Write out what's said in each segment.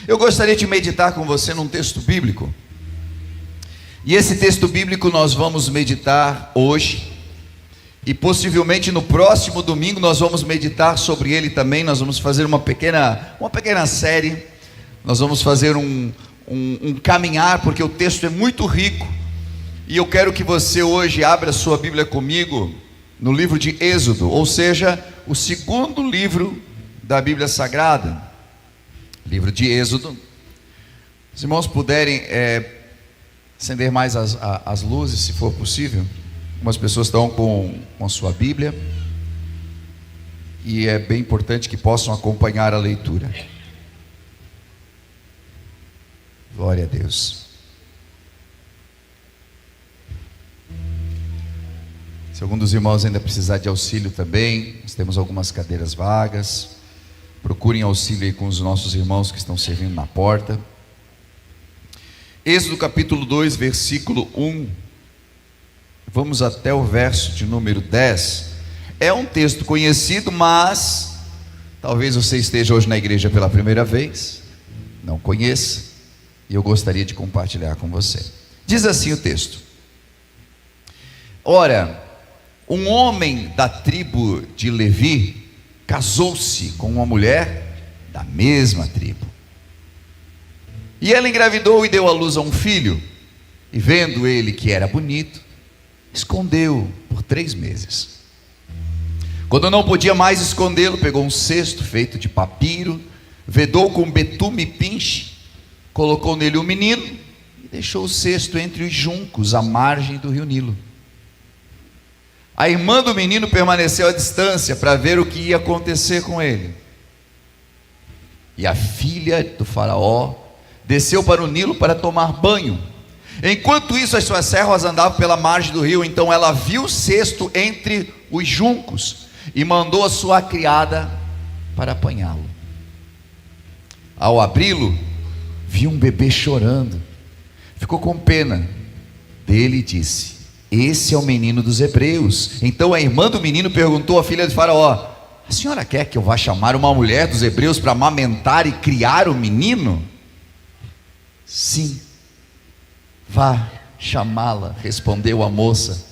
Eu gostaria de meditar com você num texto bíblico. E esse texto bíblico nós vamos meditar hoje. E possivelmente no próximo domingo nós vamos meditar sobre ele também. Nós vamos fazer uma pequena série. Nós vamos fazer um caminhar, porque o texto é muito rico. E eu quero que você hoje abra sua Bíblia comigo no livro de Êxodo, ou seja, o segundo livro da Bíblia Sagrada, livro de Êxodo. Se os irmãos puderem acender mais as luzes, se for possível. Algumas pessoas estão com a sua Bíblia, e é bem importante que possam acompanhar a leitura. Glória a Deus. Se algum dos irmãos ainda precisar de auxílio também, nós temos algumas cadeiras vagas. Procurem auxílio aí com os nossos irmãos que estão servindo na porta. Êxodo capítulo 2, versículo 1. Vamos até o verso de número 10. É um texto conhecido, mas talvez você esteja hoje na igreja pela primeira vez, não conheça, e eu gostaria de compartilhar com você. Diz assim o texto: Ora, um homem da tribo de Levi casou-se com uma mulher da mesma tribo. E ela engravidou e deu à luz a um filho. E vendo ele que era bonito, escondeu por 3 meses. Quando não podia mais escondê-lo, pegou um cesto feito de papiro, vedou com betume e pinche, colocou nele o menino e deixou o cesto entre os juncos à margem do rio Nilo. A irmã do menino permaneceu à distância para ver o que ia acontecer com ele. E a filha do faraó desceu para o Nilo para tomar banho. Enquanto isso, as suas servas andavam pela margem do rio. Então ela viu o cesto entre os juncos e mandou a sua criada para apanhá-lo. Ao abri-lo, viu um bebê chorando. Ficou com pena dele e disse: Esse é o menino dos hebreus. Então a irmã do menino perguntou à filha de Faraó: A senhora quer que eu vá chamar uma mulher dos hebreus para amamentar e criar o menino? Sim, vá chamá-la, respondeu a moça,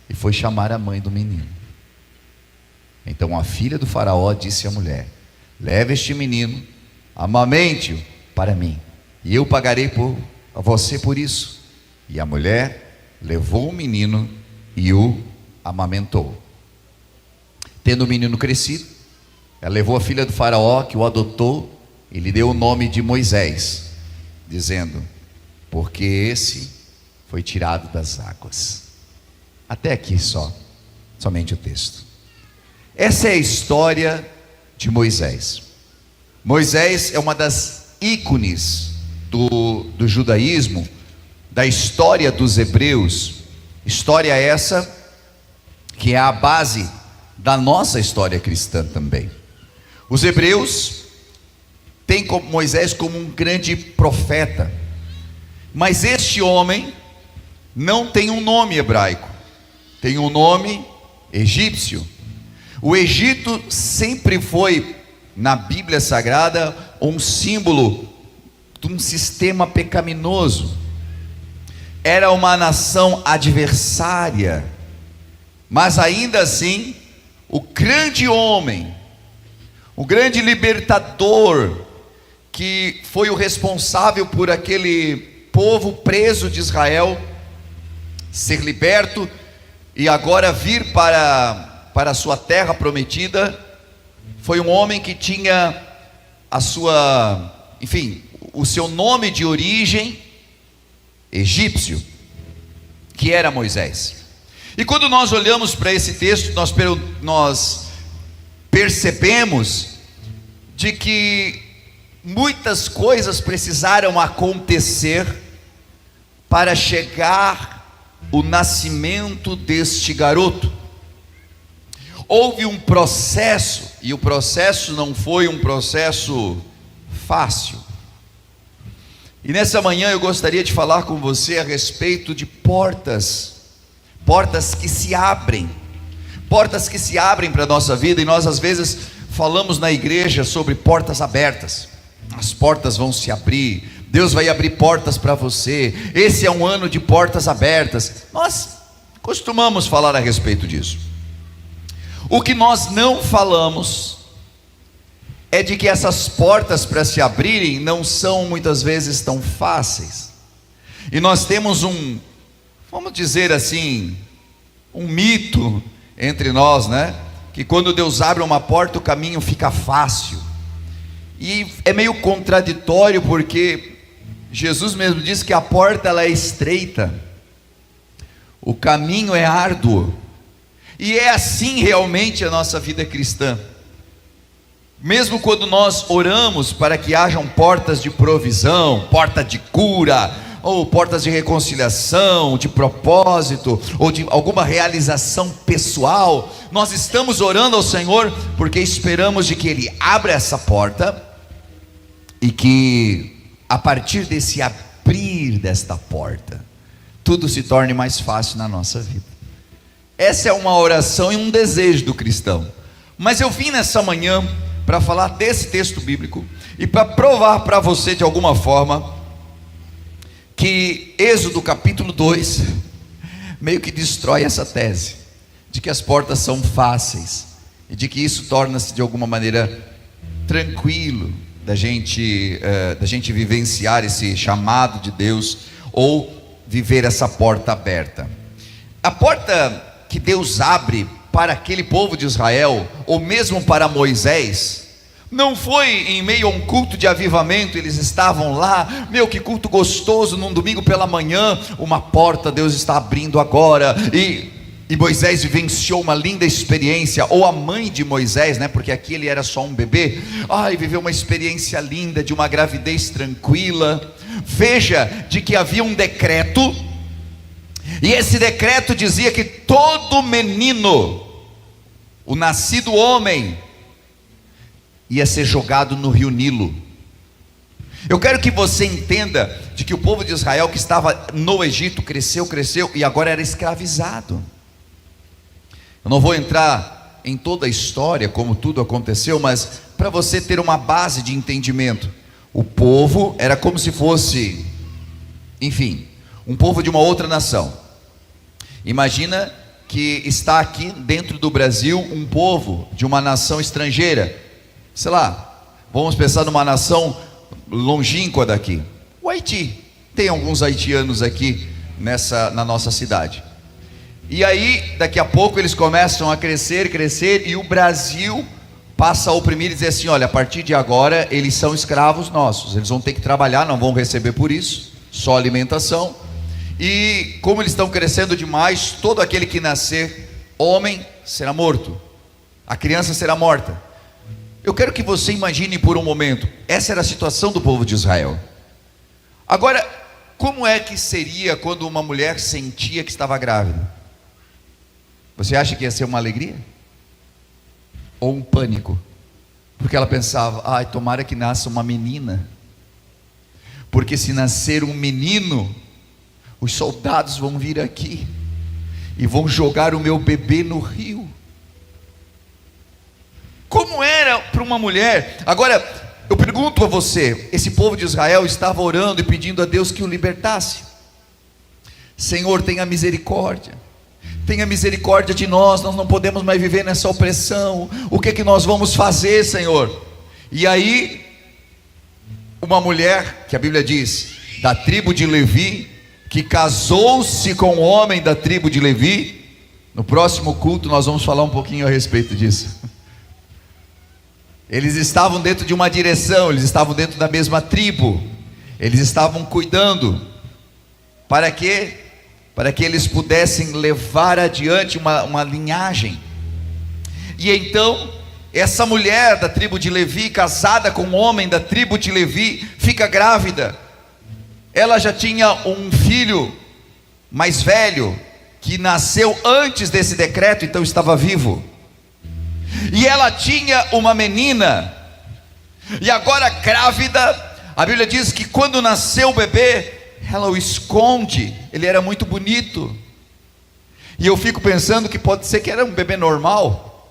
e foi chamar a mãe do menino. Então a filha do Faraó disse à mulher: Leve este menino, amamente-o para mim, e eu pagarei a você por isso. E a mulher levou o menino e o amamentou. Tendo o menino crescido, ela levou a filha do Faraó, que o adotou, e lhe deu o nome de Moisés, dizendo: Porque esse foi tirado das águas. Até aqui somente o texto. Essa é a história de Moisés. Moisés é uma das ícones do judaísmo, da história dos hebreus. História essa que é a base da nossa história cristã também. Os hebreus têm Moisés como um grande profeta, mas este homem não tem um nome hebraico, tem um nome egípcio. O Egito sempre foi, na Bíblia Sagrada, um símbolo de um sistema pecaminoso. Era uma nação adversária, mas ainda assim, o grande homem, o grande libertador, que foi o responsável por aquele povo preso de Israel ser liberto e agora vir para a sua terra prometida, foi um homem que tinha o seu nome de origem egípcio, que era Moisés. E quando nós olhamos para esse texto, nós percebemos de que muitas coisas precisaram acontecer para chegar o nascimento deste garoto. Houve um processo, e o processo não foi um processo fácil. E nessa manhã eu gostaria de falar com você a respeito de portas que se abrem para a nossa vida. E nós às vezes falamos na igreja sobre portas abertas. as portas vão se abrir, Deus vai abrir portas para você, esse é um ano de portas abertas. Nós costumamos falar a respeito disso. O que nós não falamos é de que essas portas para se abrirem não são muitas vezes tão fáceis. E nós temos vamos dizer assim, um mito entre nós, né? Que quando Deus abre uma porta, o caminho fica fácil. E é meio contraditório, porque Jesus mesmo disse que a porta ela é estreita, o caminho é árduo. E é assim realmente a nossa vida cristã. Mesmo quando nós oramos para que hajam portas de provisão, porta de cura, ou portas de reconciliação, de propósito, ou de alguma realização pessoal, nós estamos orando ao Senhor porque esperamos de que Ele abra essa porta e que a partir desse abrir desta porta, tudo se torne mais fácil na nossa vida. Essa é uma oração e um desejo do cristão. Mas eu vim nessa manhã para falar desse texto bíblico e para provar para você de alguma forma que Êxodo capítulo 2 meio que destrói essa tese de que as portas são fáceis e de que isso torna-se de alguma maneira tranquilo da gente vivenciar esse chamado de Deus ou viver essa porta aberta. A porta que Deus abre para aquele povo de Israel, ou mesmo para Moisés, não foi em meio a um culto de avivamento. Eles estavam lá, meu, que culto gostoso, num domingo pela manhã, uma porta Deus está abrindo agora, e Moisés vivenciou uma linda experiência, ou a mãe de Moisés, né, porque aqui ele era só um bebê, viveu uma experiência linda, de uma gravidez tranquila. Veja, de que havia um decreto, e esse decreto dizia que todo menino, o nascido homem, ia ser jogado no rio Nilo. Eu quero que você entenda de que o povo de Israel que estava no Egito cresceu e agora era escravizado. Eu não vou entrar em toda a história, como tudo aconteceu, mas para você ter uma base de entendimento, o povo era como se fosse, enfim, um povo de uma outra nação. Imagina que está aqui dentro do Brasil um povo de uma nação estrangeira, sei lá, vamos pensar numa nação longínqua daqui, o Haiti. Tem alguns haitianos aqui na nossa cidade. E aí, daqui a pouco eles começam a crescer, e o Brasil passa a oprimir e dizer assim: olha, a partir de agora eles são escravos nossos, eles vão ter que trabalhar, não vão receber por isso, só alimentação. E como eles estão crescendo demais, todo aquele que nascer homem será morto, a criança será morta. Eu quero que você imagine por um momento, essa era a situação do povo de Israel. Agora, como é que seria quando uma mulher sentia que estava grávida? Você acha que ia ser uma alegria? Ou um pânico? Porque ela pensava: tomara que nasça uma menina, porque se nascer um menino, os soldados vão vir aqui e vão jogar o meu bebê no rio. Como era para uma mulher? Agora, eu pergunto a você, esse povo de Israel estava orando e pedindo a Deus que o libertasse. Senhor, tenha misericórdia de nós não podemos mais viver nessa opressão, o que é que nós vamos fazer, Senhor? E aí, uma mulher, que a Bíblia diz, da tribo de Levi, que casou-se com um homem da tribo de Levi. No próximo culto nós vamos falar um pouquinho a respeito disso. Eles estavam dentro de uma direção, eles estavam dentro da mesma tribo, eles estavam cuidando, para quê? Para que eles pudessem levar adiante uma linhagem. E então, essa mulher da tribo de Levi, casada com um homem da tribo de Levi, fica grávida. Ela já tinha um filho mais velho, que nasceu antes desse decreto, então estava vivo. E ela tinha uma menina, e agora grávida, a Bíblia diz que quando nasceu o bebê, ela o esconde. Ele era muito bonito, e eu fico pensando que pode ser que era um bebê normal,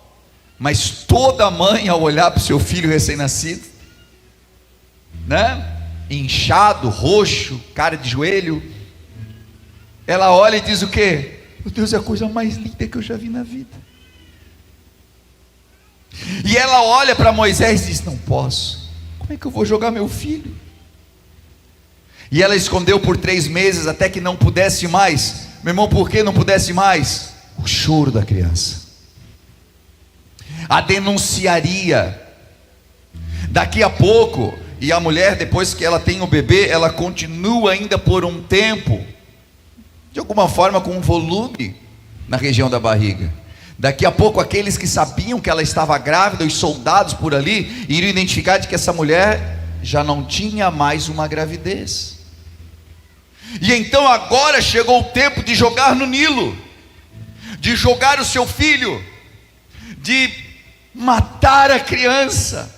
mas toda mãe, ao olhar para o seu filho recém-nascido, né? Inchado, roxo, cara de joelho. Ela olha e diz o quê? Meu Deus, é a coisa mais linda que eu já vi na vida. E ela olha para Moisés e diz: não posso, como é que eu vou jogar meu filho? E ela escondeu por 3 meses até que não pudesse mais. Meu irmão, por que não pudesse mais? O choro da criança. A denunciaria. Daqui a pouco, e a mulher, depois que ela tem o bebê, ela continua ainda por um tempo, de alguma forma, com um volume na região da barriga. Daqui a pouco, aqueles que sabiam que ela estava grávida, os soldados por ali, iriam identificar de que essa mulher já não tinha mais uma gravidez. E então agora chegou o tempo de jogar no Nilo, de jogar o seu filho, de matar a criança.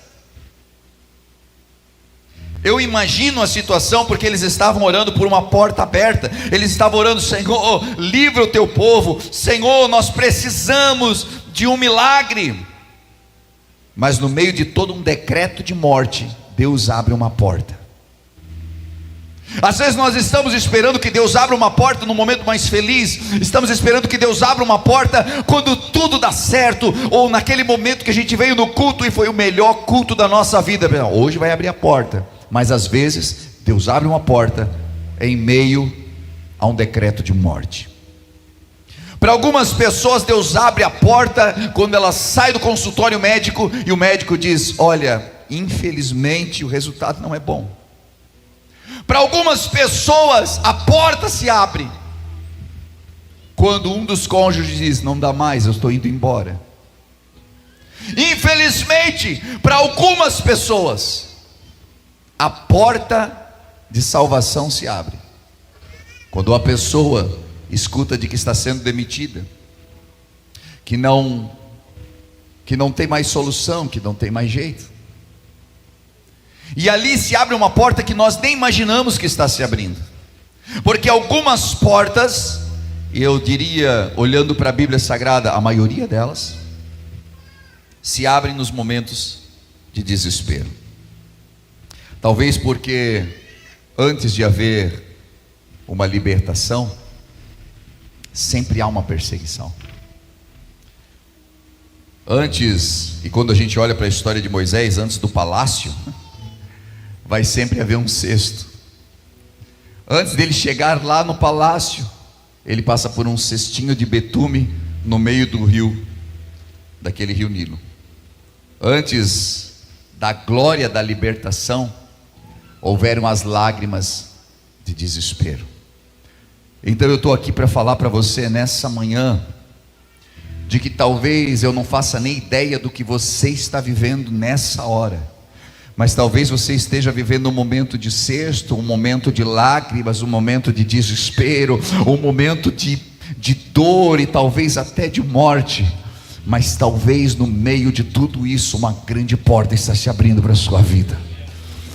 Eu imagino a situação, porque eles estavam orando por uma porta aberta. Eles estavam orando: Senhor, livra o teu povo. Senhor, nós precisamos de um milagre. Mas no meio de todo um decreto de morte, Deus abre uma porta. Às vezes nós estamos esperando que Deus abra uma porta no momento mais feliz. Estamos esperando que Deus abra uma porta quando tudo dá certo, ou naquele momento que a gente veio no culto e foi o melhor culto da nossa vida. Hoje vai abrir a porta. Mas às vezes Deus abre uma porta em meio a um decreto de morte. Para algumas pessoas, Deus abre a porta quando ela sai do consultório médico e o médico diz: olha, infelizmente o resultado não é bom. Para algumas pessoas, a porta se abre quando um dos cônjuges diz: não dá mais, eu estou indo embora. Infelizmente, para algumas pessoas, a porta de salvação se abre quando a pessoa escuta de que está sendo demitida, que não tem mais solução, que não tem mais jeito. E ali se abre uma porta que nós nem imaginamos que está se abrindo. Porque algumas portas, eu diria, olhando para a Bíblia Sagrada, a maioria delas se abrem nos momentos de desespero. Talvez porque antes de haver uma libertação, sempre há uma perseguição. Antes, e quando a gente olha para a história de Moisés, antes do palácio, vai sempre haver um cesto. Antes dele chegar lá no palácio, ele passa por um cestinho de betume no meio do rio, daquele rio Nilo. Antes da glória da libertação, houveram as lágrimas de desespero. Então eu estou aqui para falar para você nessa manhã, de que talvez eu não faça nem ideia do que você está vivendo nessa hora, mas talvez você esteja vivendo um momento de cesto, um momento de lágrimas, um momento de desespero, um momento de dor e talvez até de morte. Mas talvez no meio de tudo isso, uma grande porta está se abrindo para a sua vida.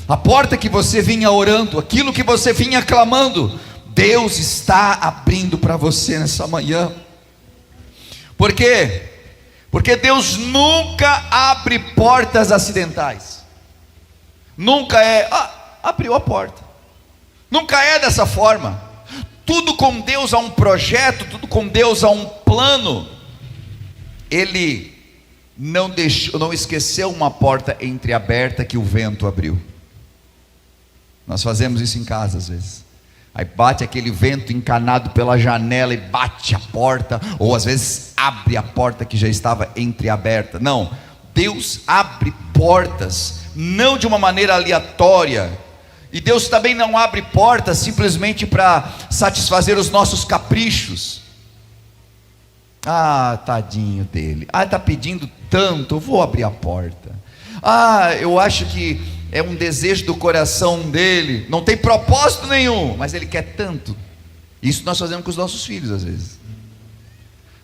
A porta que você vinha orando, aquilo que você vinha clamando, Deus está abrindo para você nessa manhã. Por quê? Porque Deus nunca abre portas acidentais. Nunca é, abriu a porta. Nunca é dessa forma. Tudo com Deus há um projeto, tudo com Deus há um plano. Ele não esqueceu uma porta entreaberta que o vento abriu. Nós fazemos isso em casa às vezes. Aí bate aquele vento encanado pela janela e bate a porta, ou às vezes abre a porta que já estava entreaberta. Não, Deus abre portas, não de uma maneira aleatória. E Deus também não abre portas simplesmente para satisfazer os nossos caprichos. Tadinho dele. Está pedindo tanto, eu vou abrir a porta. Eu acho que é um desejo do coração dele, não tem propósito nenhum, mas ele quer tanto. Isso nós fazemos com os nossos filhos às vezes.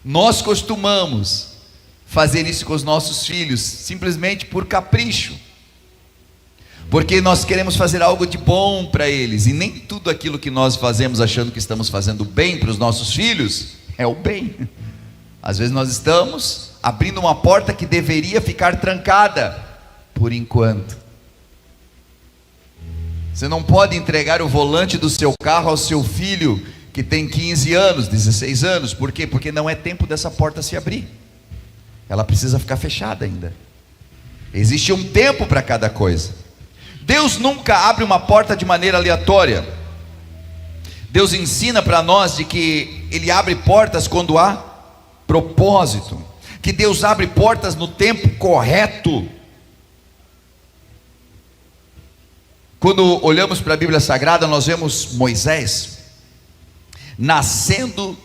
Nós costumamos fazer isso com os nossos filhos, simplesmente por capricho, porque nós queremos fazer algo de bom para eles, e nem tudo aquilo que nós fazemos achando que estamos fazendo bem para os nossos filhos, é o bem. Às vezes nós estamos abrindo uma porta que deveria ficar trancada, por enquanto. Você não pode entregar o volante do seu carro ao seu filho que tem 15 anos, 16 anos. Por quê? Porque não é tempo dessa porta se abrir. Ela precisa ficar fechada ainda. Existe um tempo para cada coisa. Deus nunca abre uma porta de maneira aleatória. Deus ensina para nós de que Ele abre portas quando há propósito, que Deus abre portas no tempo correto. Quando olhamos para a Bíblia Sagrada, nós vemos Moisés nascendo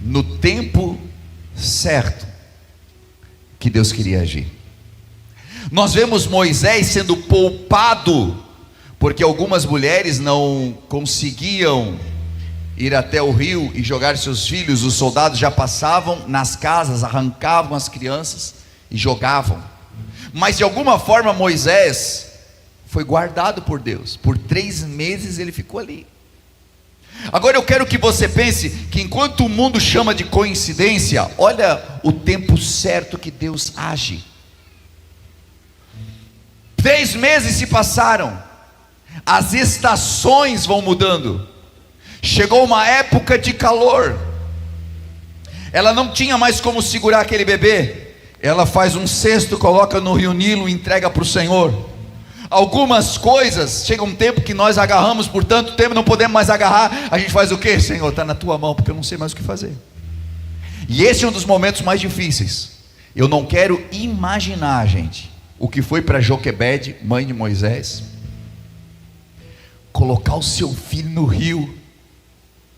no tempo certo que Deus queria agir. Nós vemos Moisés sendo poupado, porque algumas mulheres não conseguiam ir até o rio e jogar seus filhos. Os soldados já passavam nas casas, arrancavam as crianças e jogavam. Mas de alguma forma Moisés foi guardado por Deus. Por 3 meses ele ficou ali. Agora eu quero que você pense que enquanto o mundo chama de coincidência, olha o tempo certo que Deus age. 3 meses se passaram, as estações vão mudando. Chegou uma época de calor. Ela não tinha mais como segurar aquele bebê. Ela faz um cesto, coloca no rio Nilo e entrega para o Senhor. Algumas coisas, chega um tempo que nós agarramos por tanto tempo, não podemos mais agarrar. A gente faz o quê? Senhor, está na tua mão, porque eu não sei mais o que fazer. E esse é um dos momentos mais difíceis. Eu não quero imaginar, gente, o que foi para Joquebede, mãe de Moisés, colocar o seu filho no rio.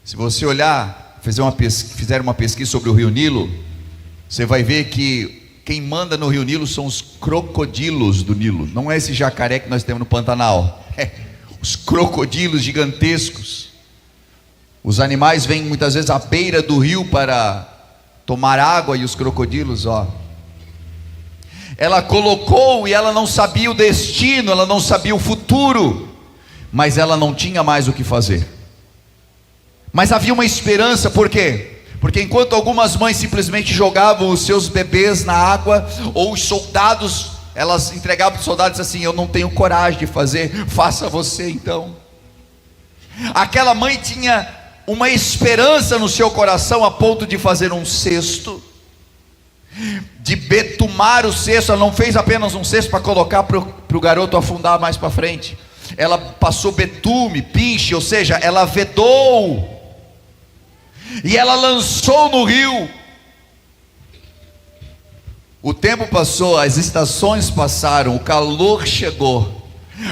Se você olhar, fizer uma pesquisa sobre o rio Nilo, você vai ver que quem manda no rio Nilo são os crocodilos do Nilo. Não é esse jacaré que nós temos no Pantanal. Os crocodilos gigantescos. Os animais vêm muitas vezes à beira do rio para tomar água, e os crocodilos, ela colocou, e ela não sabia o destino, ela não sabia o futuro, mas ela não tinha mais o que fazer. Mas havia uma esperança. Por quê? Porque enquanto algumas mães simplesmente jogavam os seus bebês na água, ou os soldados, elas entregavam para os soldados assim: eu não tenho coragem de fazer, faça você então. Aquela mãe tinha uma esperança no seu coração, a ponto de fazer um cesto, de betumar o cesto. Ela não fez apenas um cesto para colocar para o garoto afundar mais para frente. Ela passou betume, pinche, ou seja, ela vedou, e ela lançou no rio. O tempo passou, as estações passaram, o calor chegou,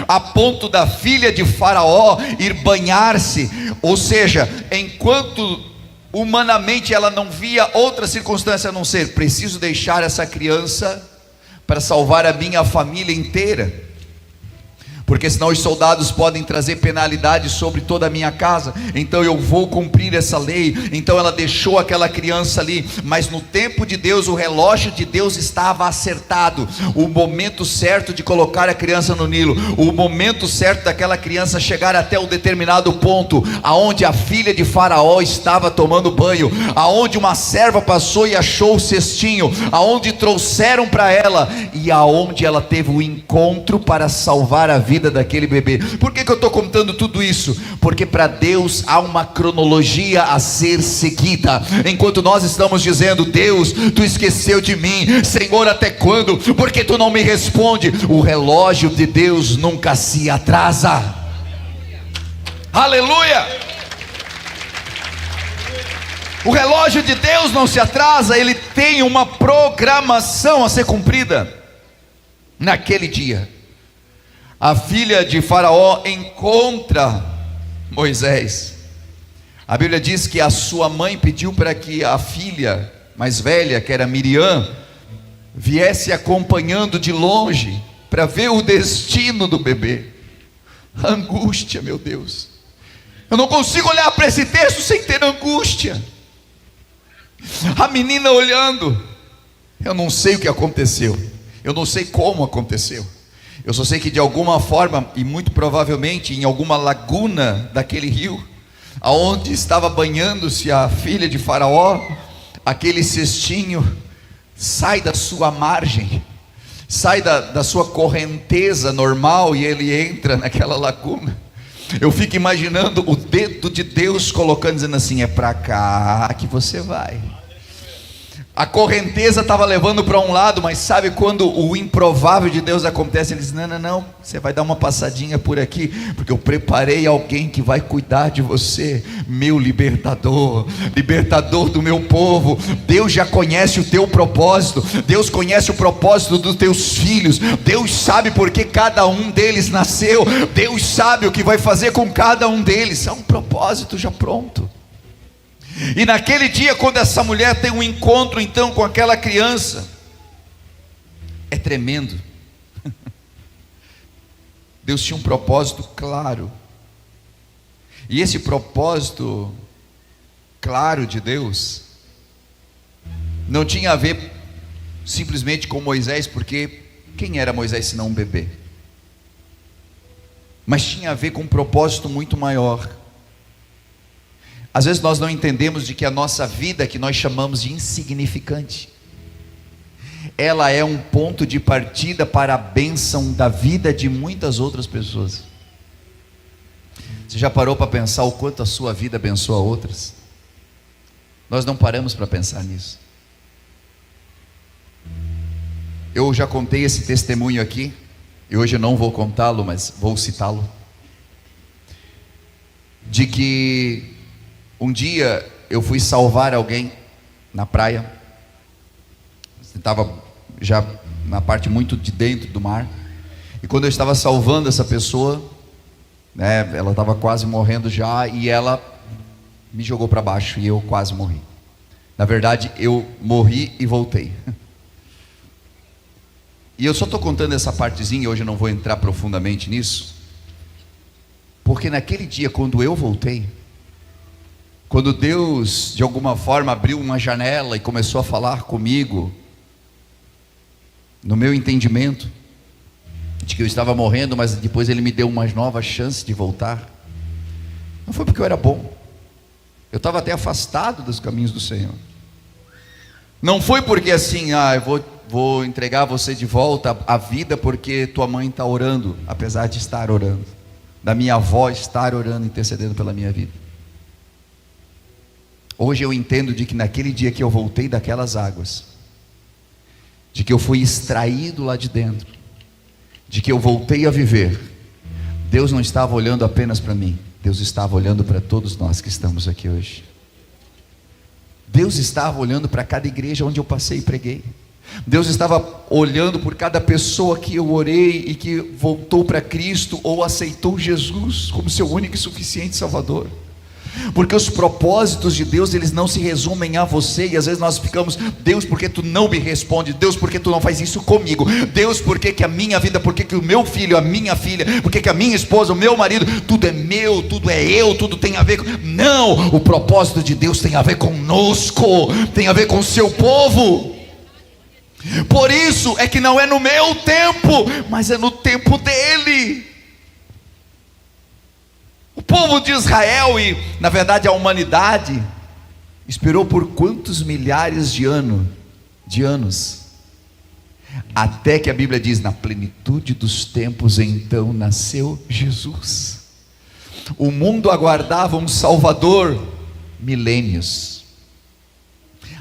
a ponto da filha de Faraó ir banhar-se. Ou seja, enquanto humanamente ela não via outra circunstância a não ser: preciso deixar essa criança para salvar a minha família inteira, porque senão os soldados podem trazer penalidade sobre toda a minha casa, então eu vou cumprir essa lei. Então ela deixou aquela criança ali, mas no tempo de Deus, o relógio de Deus estava acertado. O momento certo de colocar a criança no Nilo, o momento certo daquela criança chegar até um determinado ponto, aonde a filha de Faraó estava tomando banho, aonde uma serva passou e achou o cestinho, aonde trouxeram para ela, e aonde ela teve o encontro para salvar a vida daquele bebê. Por que eu estou contando tudo isso? Porque para Deus há uma cronologia a ser seguida. Enquanto nós estamos dizendo: Deus, tu esqueceu de mim, Senhor, até quando? Porque tu não me responde? O relógio de Deus nunca se atrasa. Aleluia! O relógio de Deus não se atrasa, ele tem uma programação a ser cumprida. Naquele dia, a filha de Faraó encontra Moisés. A Bíblia diz que a sua mãe pediu para que a filha mais velha, que era Miriam, viesse acompanhando de longe, para ver o destino do bebê. Angústia, meu Deus. Eu não consigo olhar para esse texto sem ter angústia. A menina olhando. Eu não sei o que aconteceu, eu não sei como aconteceu. Eu só sei que de alguma forma, e muito provavelmente em alguma laguna daquele rio, aonde estava banhando-se a filha de Faraó, aquele cestinho sai da sua margem, sai da sua correnteza normal, e ele entra naquela laguna. Eu fico imaginando o dedo de Deus colocando, dizendo assim: é para cá que você vai. A correnteza estava levando para um lado, mas sabe quando o improvável de Deus acontece? Ele diz: não, você vai dar uma passadinha por aqui, porque eu preparei alguém que vai cuidar de você, meu libertador, libertador do meu povo. Deus já conhece o teu propósito, Deus conhece o propósito dos teus filhos, Deus sabe por que cada um deles nasceu, Deus sabe o que vai fazer com cada um deles. É um propósito já pronto. E naquele dia, quando essa mulher tem um encontro então com aquela criança, é tremendo. Deus tinha um propósito claro, e esse propósito claro de Deus não tinha a ver simplesmente com Moisés, porque quem era Moisés senão um bebê? Mas tinha a ver com um propósito muito maior. Às vezes nós não entendemos de que a nossa vida, que nós chamamos de insignificante, ela é um ponto de partida para a bênção da vida de muitas outras pessoas. Você já parou para pensar o quanto a sua vida abençoa outras? Nós não paramos para pensar nisso. Eu já contei esse testemunho aqui, e hoje eu não vou contá-lo, mas vou citá-lo, de que um dia eu fui salvar alguém na praia. Estava já na parte muito de dentro do mar, e quando eu estava salvando essa pessoa, ela estava quase morrendo já, e ela me jogou para baixo e eu quase morri. Na verdade, eu morri e voltei. E eu só estou contando essa partezinha, hoje eu não vou entrar profundamente nisso, porque naquele dia, quando eu voltei, quando Deus de alguma forma abriu uma janela e começou a falar comigo, no meu entendimento de que eu estava morrendo, mas depois Ele me deu uma nova chance de voltar, não foi porque eu era bom, eu estava até afastado dos caminhos do Senhor. Não foi porque assim, eu vou entregar você de volta à vida porque tua mãe está orando, apesar de estar orando, da minha avó estar orando, intercedendo pela minha vida. Hoje eu entendo de que naquele dia que eu voltei daquelas águas, de que eu fui extraído lá de dentro, de que eu voltei a viver, Deus não estava olhando apenas para mim, Deus estava olhando para todos nós que estamos aqui hoje. Deus estava olhando para cada igreja onde eu passei e preguei. Deus estava olhando por cada pessoa que eu orei e que voltou para Cristo ou aceitou Jesus como seu único e suficiente Salvador. Porque os propósitos de Deus, eles não se resumem a você. E às vezes nós ficamos: Deus, por que tu não me responde? Deus, por que tu não faz isso comigo? Deus, por que a minha vida, por que o meu filho, a minha filha, por que a minha esposa, o meu marido, tudo é meu, tudo é eu, tudo tem a ver com... Não, o propósito de Deus tem a ver conosco, tem a ver com o seu povo. Por isso é que não é no meu tempo, mas é no tempo dele. O povo de Israel, e na verdade a humanidade, esperou por quantos milhares de anos, até que a Bíblia diz: na plenitude dos tempos então nasceu Jesus. O mundo aguardava um Salvador milênios.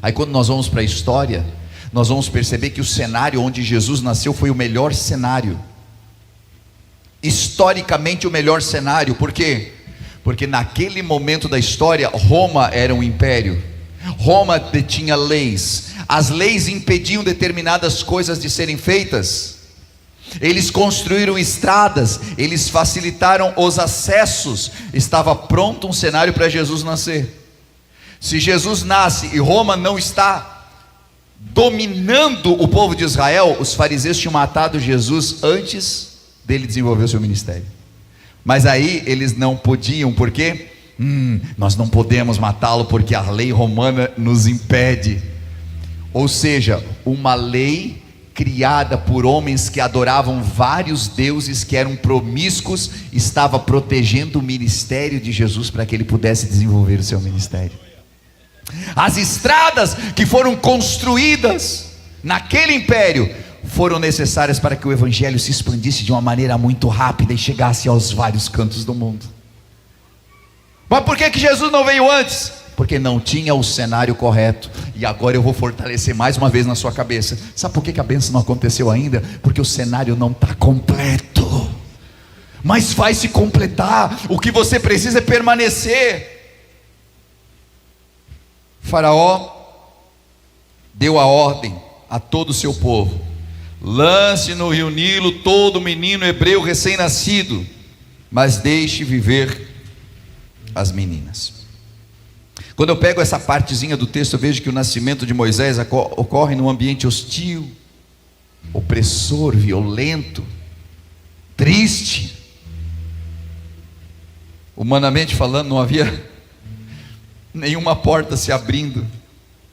Aí quando nós vamos para a história, nós vamos perceber que o cenário onde Jesus nasceu foi o melhor cenário, historicamente o melhor cenário. Por quê? Porque naquele momento da história, Roma era um império, Roma detinha leis, as leis impediam determinadas coisas de serem feitas. Eles construíram estradas, eles facilitaram os acessos, estava pronto um cenário para Jesus nascer. Se Jesus nasce e Roma não está dominando o povo de Israel, os fariseus tinham matado Jesus antes dele desenvolver o seu ministério. Mas aí eles não podiam, por quê? Nós não podemos matá-lo porque a lei romana nos impede. Ou seja, uma lei criada por homens que adoravam vários deuses, que eram promíscuos, estava protegendo o ministério de Jesus para que ele pudesse desenvolver o seu ministério. As estradas que foram construídas naquele império foram necessárias para que o evangelho se expandisse de uma maneira muito rápida e chegasse aos vários cantos do mundo. Mas por que Jesus não veio antes? Porque não tinha o cenário correto. E agora eu vou fortalecer mais uma vez na sua cabeça. Sabe por que a bênção não aconteceu ainda? Porque o cenário não está completo. Mas vai se completar. O que você precisa é permanecer. Faraó deu a ordem a todo o seu povo: lance no rio Nilo todo menino hebreu recém-nascido, mas deixe viver as meninas. Quando eu pego essa partezinha do texto, eu vejo que o nascimento de Moisés ocorre num ambiente hostil, opressor, violento, triste. Humanamente falando, não havia nenhuma porta se abrindo,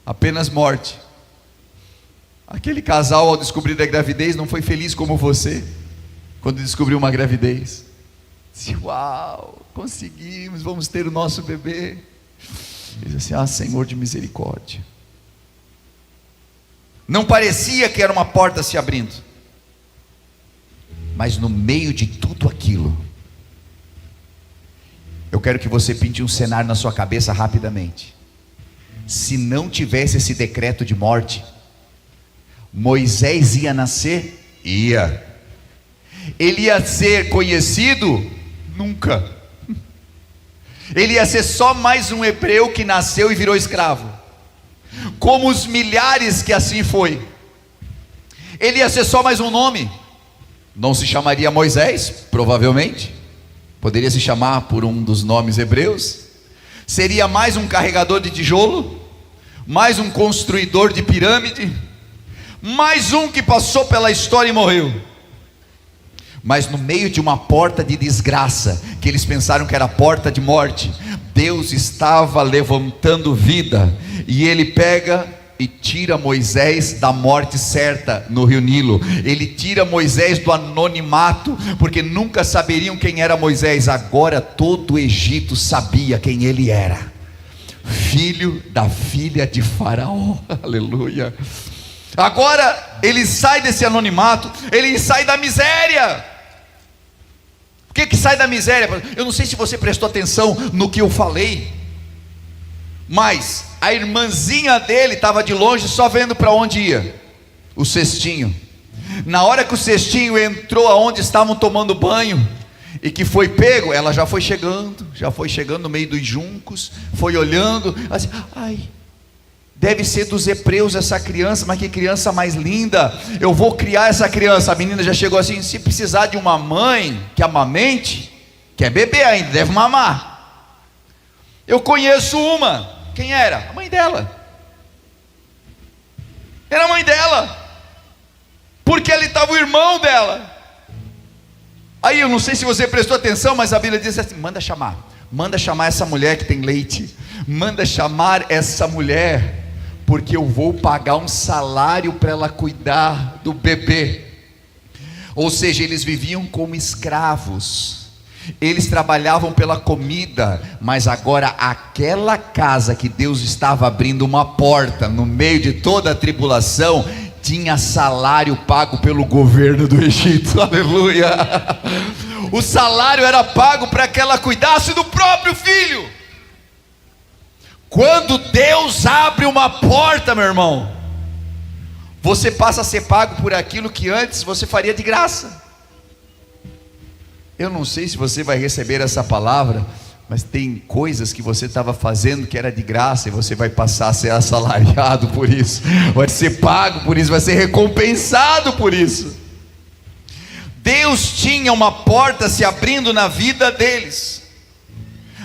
apenas morte. Aquele casal, ao descobrir a gravidez, não foi feliz como você, quando descobriu uma gravidez. Disse: uau, conseguimos, vamos ter o nosso bebê. Ele disse assim: ah, Senhor de misericórdia. Não parecia que era uma porta se abrindo, mas no meio de tudo aquilo, eu quero que você pinte um cenário na sua cabeça rapidamente. Se não tivesse esse decreto de morte, Moisés ia nascer? Ia. Ele ia ser conhecido? Nunca. Ele ia ser só mais um hebreu que nasceu e virou escravo, como os milhares que assim foi. Ele ia ser só mais um nome. Não se chamaria Moisés, provavelmente. Poderia se chamar por um dos nomes hebreus. Seria mais um carregador de tijolo, mais um construidor de pirâmide, mais um que passou pela história e morreu. Mas no meio de uma porta de desgraça, que eles pensaram que era porta de morte, Deus estava levantando vida. E Ele pega e tira Moisés da morte certa no rio Nilo. Ele tira Moisés do anonimato, porque nunca saberiam quem era Moisés. Agora todo o Egito sabia quem ele era: filho da filha de Faraó. Aleluia. Agora ele sai desse anonimato, ele sai da miséria. O que sai da miséria? Eu não sei se você prestou atenção no que eu falei, mas a irmãzinha dele estava de longe, só vendo para onde ia o cestinho. Na hora que o cestinho entrou aonde estavam tomando banho, e que foi pego, ela já foi chegando no meio dos juncos, foi olhando, assim: ai, deve ser dos hebreus essa criança, mas que criança mais linda, eu vou criar essa criança. A menina já chegou assim: se precisar de uma mãe que amamente, que é bebê ainda, deve mamar. Eu conheço uma. Quem era? A mãe dela. Era a mãe dela, porque ali estava o irmão dela. Aí eu não sei se você prestou atenção, mas a Bíblia diz assim: manda chamar essa mulher que tem leite, manda chamar essa mulher, porque eu vou pagar um salário para ela cuidar do bebê. Ou seja, eles viviam como escravos, eles trabalhavam pela comida, mas agora aquela casa que Deus estava abrindo uma porta no meio de toda a tribulação, tinha salário pago pelo governo do Egito. Aleluia. O salário era pago para que ela cuidasse do próprio filho. Quando Deus abre uma porta, meu irmão, você passa a ser pago por aquilo que antes você faria de graça. Eu não sei se você vai receber essa palavra, mas tem coisas que você estava fazendo que era de graça, e você vai passar a ser assalariado por isso, vai ser pago por isso, vai ser recompensado por isso. Deus tinha uma porta se abrindo na vida deles.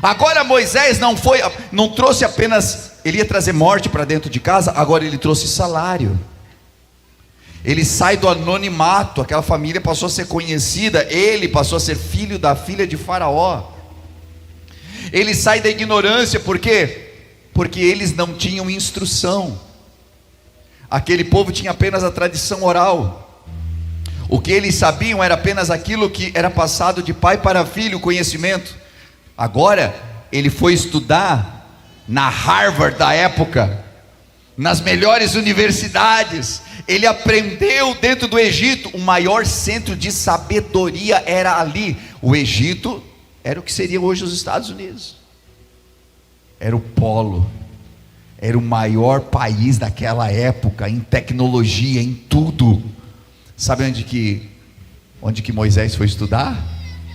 Agora Moisés não trouxe apenas, ele ia trazer morte para dentro de casa, agora ele trouxe salário. Ele sai do anonimato, aquela família passou a ser conhecida, ele passou a ser filho da filha de Faraó. Ele sai da ignorância, por quê? Porque eles não tinham instrução. Aquele povo tinha apenas a tradição oral. O que eles sabiam era apenas aquilo que era passado de pai para filho, o conhecimento. Agora, ele foi estudar na Harvard da época, nas melhores universidades. Ele aprendeu dentro do Egito, o maior centro de sabedoria era ali. O Egito era o que seria hoje os Estados Unidos. era o polo, era o maior país daquela época, em tecnologia, em tudo. Sabe onde que Moisés foi estudar?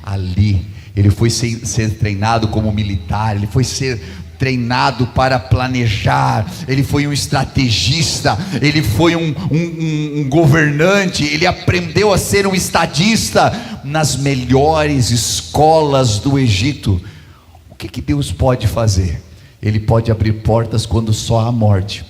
Ali. Ele foi ser treinado como militar, ele foi ser treinado para planejar, ele foi um estrategista, ele foi um governante, ele aprendeu a ser um estadista nas melhores escolas do Egito. O que Deus pode fazer? Ele pode abrir portas quando só há morte,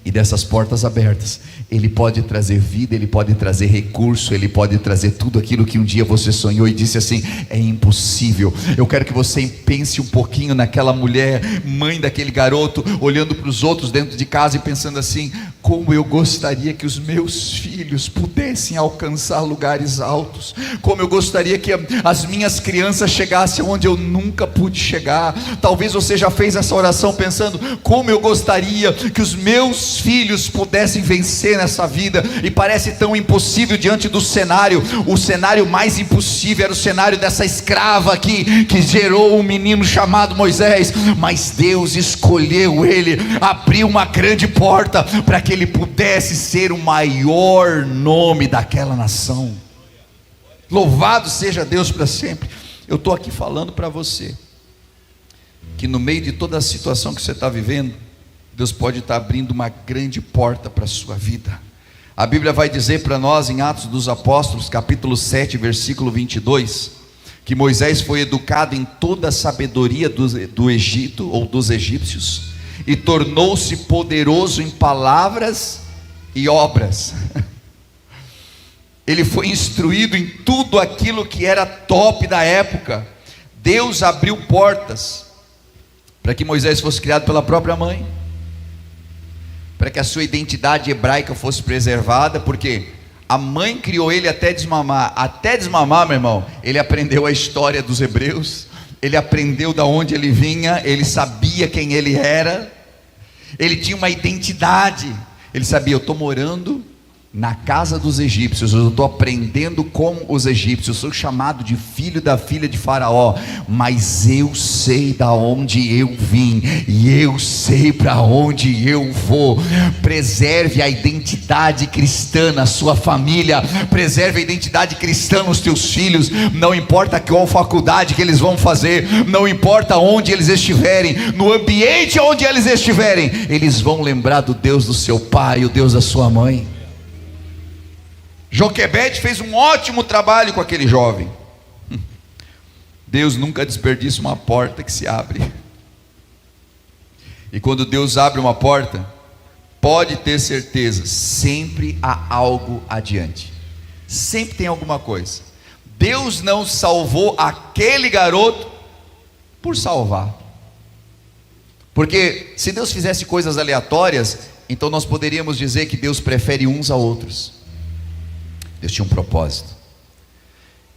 e dessas portas abertas, Ele pode trazer vida, Ele pode trazer recurso, Ele pode trazer tudo aquilo que um dia você sonhou e disse assim: é impossível. Eu quero que você pense um pouquinho naquela mulher, mãe daquele garoto, olhando para os outros dentro de casa e pensando assim: como eu gostaria que os meus filhos pudessem alcançar lugares altos, como eu gostaria que as minhas crianças chegassem onde eu nunca pude chegar. Talvez você já fez essa oração pensando: como eu gostaria que os meus filhos pudessem vencer nessa vida, e parece tão impossível diante do cenário. O cenário mais impossível era o cenário dessa escrava que gerou um menino chamado Moisés, mas Deus escolheu ele, abriu uma grande porta para que ele pudesse ser o maior nome daquela nação. Louvado seja Deus para sempre. Eu estou aqui falando para você que no meio de toda a situação que você está vivendo, Deus pode estar abrindo uma grande porta para a sua vida. A Bíblia vai dizer para nós em Atos dos Apóstolos, capítulo 7, versículo 22, que Moisés foi educado em toda a sabedoria do Egito, ou dos egípcios, e tornou-se poderoso em palavras e obras. Ele foi instruído em tudo aquilo que era top da época. Deus abriu portas para que Moisés fosse criado pela própria mãe, para que a sua identidade hebraica fosse preservada, porque a mãe criou ele até desmamar, meu irmão. Ele aprendeu a história dos hebreus, ele aprendeu da onde ele vinha, ele sabia quem ele era, ele tinha uma identidade, ele sabia: eu estou morando na casa dos egípcios, eu estou aprendendo com os egípcios, eu sou chamado de filho da filha de Faraó, mas eu sei da onde eu vim, e eu sei para onde eu vou. Preserve a identidade cristã na sua família, preserve a identidade cristã nos teus filhos. Não importa qual faculdade que eles vão fazer, não importa onde eles estiverem, no ambiente onde eles estiverem, eles vão lembrar do Deus do seu pai, o Deus da sua mãe. Joquebede fez um ótimo trabalho com aquele jovem. Deus nunca desperdiça uma porta que se abre. E quando Deus abre uma porta, pode ter certeza, sempre há algo adiante. Sempre tem alguma coisa. Deus não salvou aquele garoto por salvar. Porque se Deus fizesse coisas aleatórias, então nós poderíamos dizer que Deus prefere uns a outros. Deus tinha um propósito.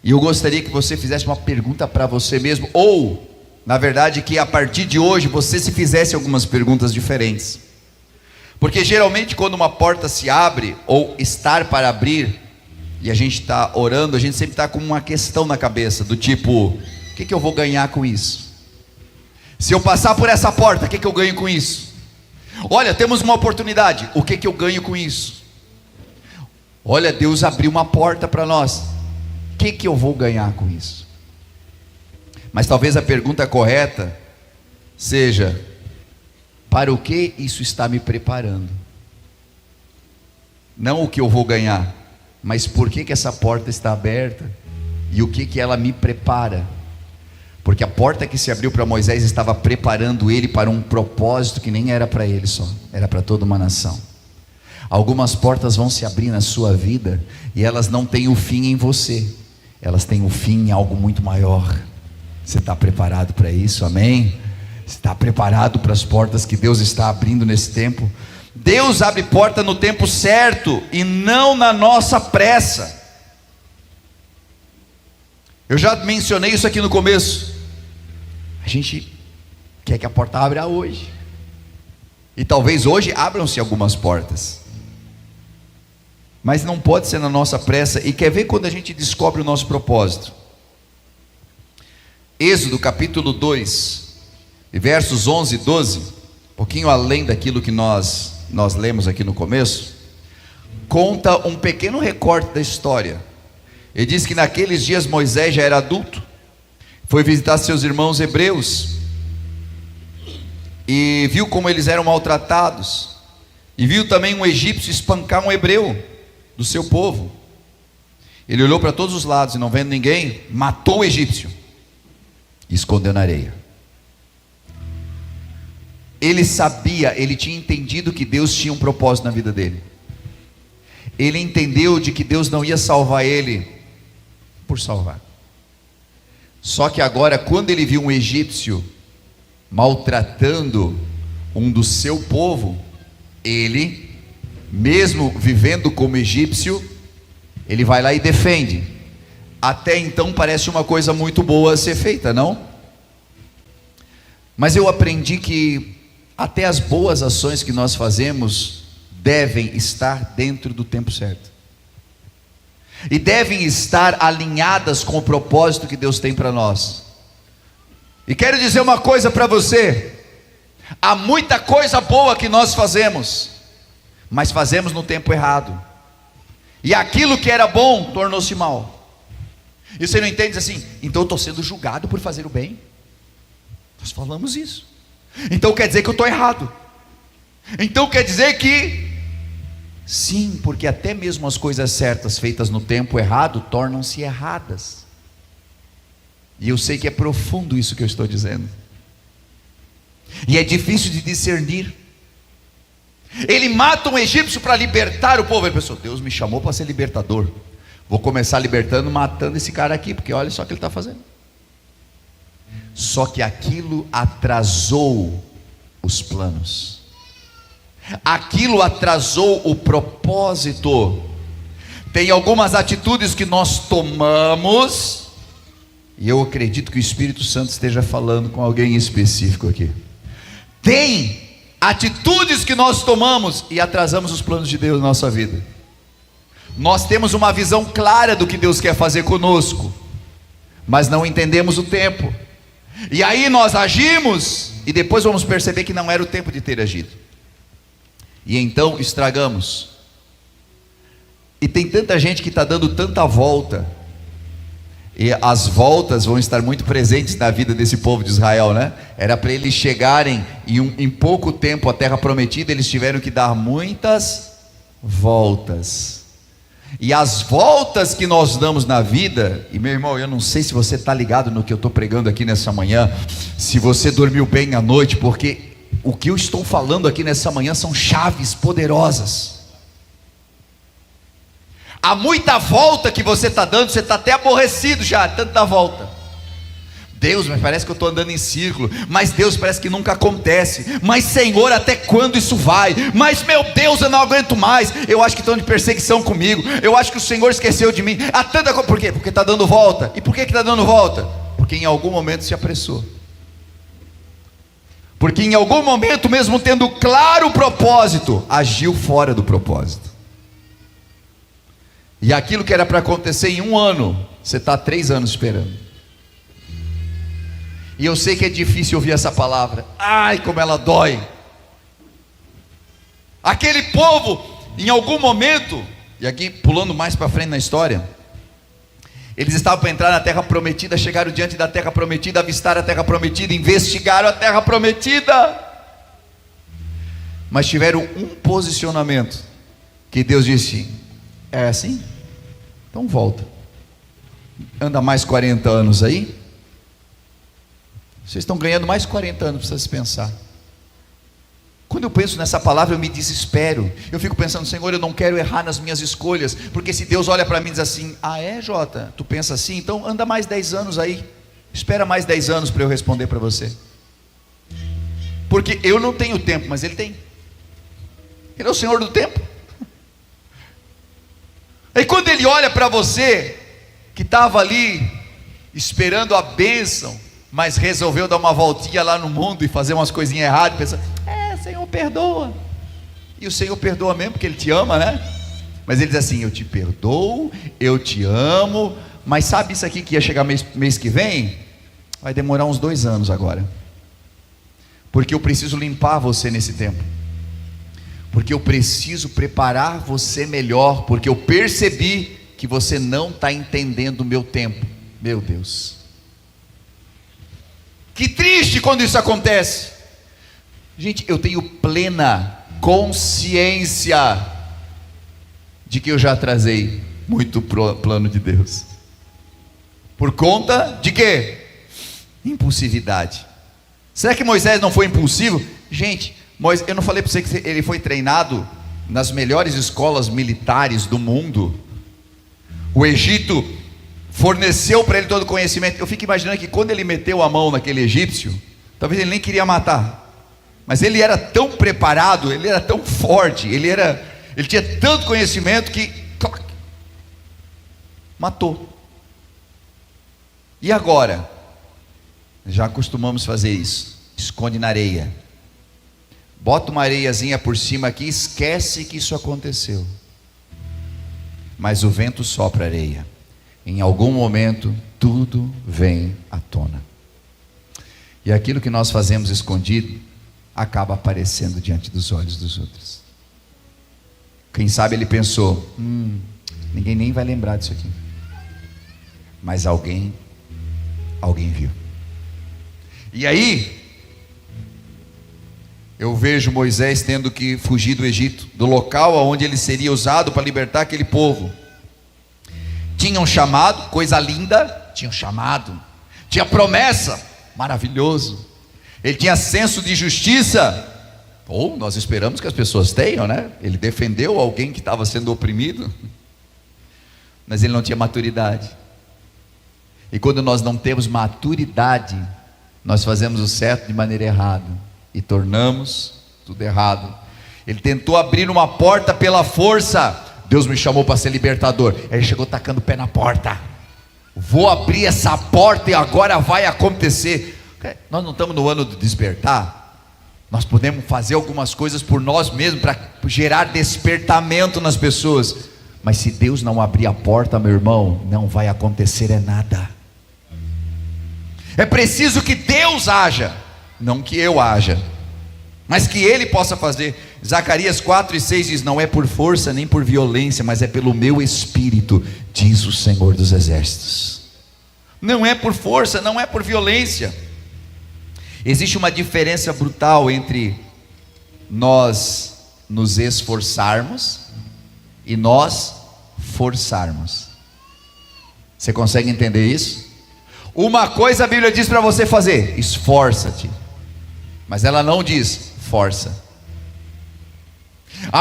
E eu gostaria que você fizesse uma pergunta para você mesmo, ou, na verdade, que a partir de hoje você se fizesse algumas perguntas diferentes. Porque geralmente quando uma porta se abre, ou estar para abrir, e a gente está orando, a gente sempre está com uma questão na cabeça, do tipo: o que eu vou ganhar com isso? Se eu passar por essa porta, o que eu ganho com isso? Olha, temos uma oportunidade, o que eu ganho com isso? Olha, Deus abriu uma porta para nós, o que eu vou ganhar com isso? Mas talvez a pergunta correta seja: para o que isso está me preparando? Não o que eu vou ganhar, mas por que essa porta está aberta, e o que ela me prepara? Porque a porta que se abriu para Moisés estava preparando ele para um propósito que nem era para ele só, era para toda uma nação. Algumas portas vão se abrir na sua vida, e elas não têm o fim em você, elas têm o fim em algo muito maior. Você está preparado para isso? Amém? Está preparado para as portas que Deus está abrindo nesse tempo? Deus abre porta no tempo certo, e não na nossa pressa. Eu já mencionei isso aqui no começo. A gente quer que a porta abra hoje, e talvez hoje abram-se algumas portas, mas não pode ser na nossa pressa. E quer ver quando a gente descobre o nosso propósito? Êxodo capítulo 2, E versos 11 e 12, um pouquinho além daquilo que nós lemos aqui no começo, conta um pequeno recorte da história. Ele diz que naqueles dias Moisés já era adulto, foi visitar seus irmãos hebreus, e viu como eles eram maltratados, e viu também um egípcio espancar um hebreu do seu povo. Ele olhou para todos os lados e não vendo ninguém, matou o egípcio e escondeu na areia. Ele sabia, ele tinha entendido que Deus tinha um propósito na vida dele. Ele entendeu de que Deus não ia salvar ele por salvar. Só que agora, quando ele viu um egípcio maltratando um do seu povo, ele, mesmo vivendo como egípcio, ele vai lá e defende. Até então parece uma coisa muito boa a ser feita, não? Mas eu aprendi que até as boas ações que nós fazemos devem estar dentro do tempo certo, e devem estar alinhadas com o propósito que Deus tem para nós. E quero dizer uma coisa para você: há muita coisa boa que nós fazemos, mas fazemos no tempo errado, e aquilo que era bom tornou-se mal. E você não entende assim, então eu estou sendo julgado por fazer o bem? Nós falamos isso. Então quer dizer que eu estou errado. Então quer dizer que sim, porque até mesmo as coisas certas feitas no tempo errado tornam-se erradas. E eu sei que é profundo isso que eu estou dizendo, e é difícil de discernir. Ele mata um egípcio para libertar o povo. Ele pensou: Deus me chamou para ser libertador, vou começar libertando, matando esse cara aqui, porque olha só o que ele está fazendo. Só que aquilo atrasou os planos, aquilo atrasou o propósito. Tem algumas atitudes que nós tomamos, e eu acredito que o Espírito Santo esteja falando com alguém específico aqui. Tem atitudes que nós tomamos e atrasamos os planos de Deus na nossa vida. Nós temos uma visão clara do que Deus quer fazer conosco, mas não entendemos o tempo. E aí nós agimos, e depois vamos perceber que não era o tempo de ter agido, e então estragamos. E tem tanta gente que está dando tanta volta, e as voltas vão estar muito presentes na vida desse povo de Israel, né? Era para eles chegarem em pouco tempo à terra prometida, eles tiveram que dar muitas voltas. E as voltas que nós damos na vida, e meu irmão, eu não sei se você está ligado no que eu estou pregando aqui nessa manhã, se você dormiu bem à noite, porque o que eu estou falando aqui nessa manhã são chaves poderosas. Há muita volta que você está dando, você está até aborrecido já, tanta volta. Deus, mas parece que eu estou andando em círculo, mas Deus, parece que nunca acontece, mas Senhor, até quando isso vai? Mas meu Deus, eu não aguento mais, eu acho que estão de perseguição comigo, eu acho que o Senhor esqueceu de mim. Há tanta coisa. Por quê? Porque está dando volta. E por que está dando volta? Porque em algum momento se apressou, porque em algum momento, mesmo tendo claro o propósito, agiu fora do propósito. E aquilo que era para acontecer em 1 ano, você está 3 anos esperando. E eu sei que é difícil ouvir essa palavra, ai como ela dói. Aquele povo, em algum momento, e aqui pulando mais para frente na história, eles estavam para entrar na terra prometida, chegaram diante da terra prometida, avistaram a terra prometida, investigaram a terra prometida, mas tiveram um posicionamento, que Deus disse: é assim? Então volta, anda mais 40 anos aí, vocês estão ganhando mais 40 anos para vocês pensar. Quando eu penso nessa palavra eu me desespero, eu fico pensando: Senhor, eu não quero errar nas minhas escolhas, porque se Deus olha para mim e diz assim: ah é, Jota, tu pensa assim? Então anda mais 10 anos aí, espera mais 10 anos para eu responder para você, porque eu não tenho tempo, mas Ele tem. Ele é o Senhor do tempo. E quando Ele olha para você, que estava ali esperando a bênção, mas resolveu dar uma voltinha lá no mundo e fazer umas coisinhas erradas, pensa: Senhor, perdoa. E o Senhor perdoa mesmo, porque Ele te ama, né? Mas Ele diz assim: eu te perdoo, eu te amo, mas sabe isso aqui que ia chegar mês que vem? Vai demorar uns 2 anos agora. porque eu preciso limpar você nesse tempo, porque eu preciso preparar você melhor, porque eu percebi que você não está entendendo o meu tempo. Meu Deus, que triste quando isso acontece. Gente, eu tenho plena consciência de que eu já atrasei muito o plano de Deus. Por conta de quê? Impulsividade. Será que Moisés não foi impulsivo? Gente, eu não falei para você que ele foi treinado nas melhores escolas militares do mundo? O Egito forneceu para ele todo o conhecimento. Eu fico imaginando que quando ele meteu a mão naquele egípcio, talvez ele nem queria matar, mas ele era tão preparado, ele era tão forte, ele tinha tanto conhecimento que matou. E agora? Já costumamos fazer isso. Esconde na areia, bota uma areiazinha por cima aqui, esquece que isso aconteceu. Mas o vento sopra a areia, em algum momento tudo vem à tona, e aquilo que nós fazemos escondido acaba aparecendo diante dos olhos dos outros. Quem sabe ele pensou, ninguém nem vai lembrar disso aqui, mas alguém viu. E aí eu vejo Moisés tendo que fugir do Egito, do local onde ele seria usado para libertar aquele povo. Tinham chamado, coisa linda, tinha promessa, maravilhoso. Ele tinha senso de justiça, ou nós esperamos que as pessoas tenham, né? Ele defendeu alguém que estava sendo oprimido, mas ele não tinha maturidade. E quando nós não temos maturidade, nós fazemos o certo de maneira errada e tornamos tudo errado. Ele tentou abrir uma porta pela força. Deus me chamou para ser libertador. Ele chegou tacando o pé na porta. Vou abrir essa porta e agora vai acontecer. Nós não estamos no ano do despertar. Nós podemos fazer algumas coisas por nós mesmos para gerar despertamento nas pessoas, mas se Deus não abrir a porta, meu irmão, não vai acontecer nada. É preciso que Deus haja, não que eu haja, mas que Ele possa fazer. Zacarias 4:6 diz: não é por força nem por violência, mas é pelo meu Espírito, diz o Senhor dos Exércitos. Não é por força, não é por violência. Existe uma diferença brutal entre nós nos esforçarmos e nós forçarmos. Você consegue entender isso? Uma coisa a Bíblia diz para você fazer: esforça-te, mas ela não diz força.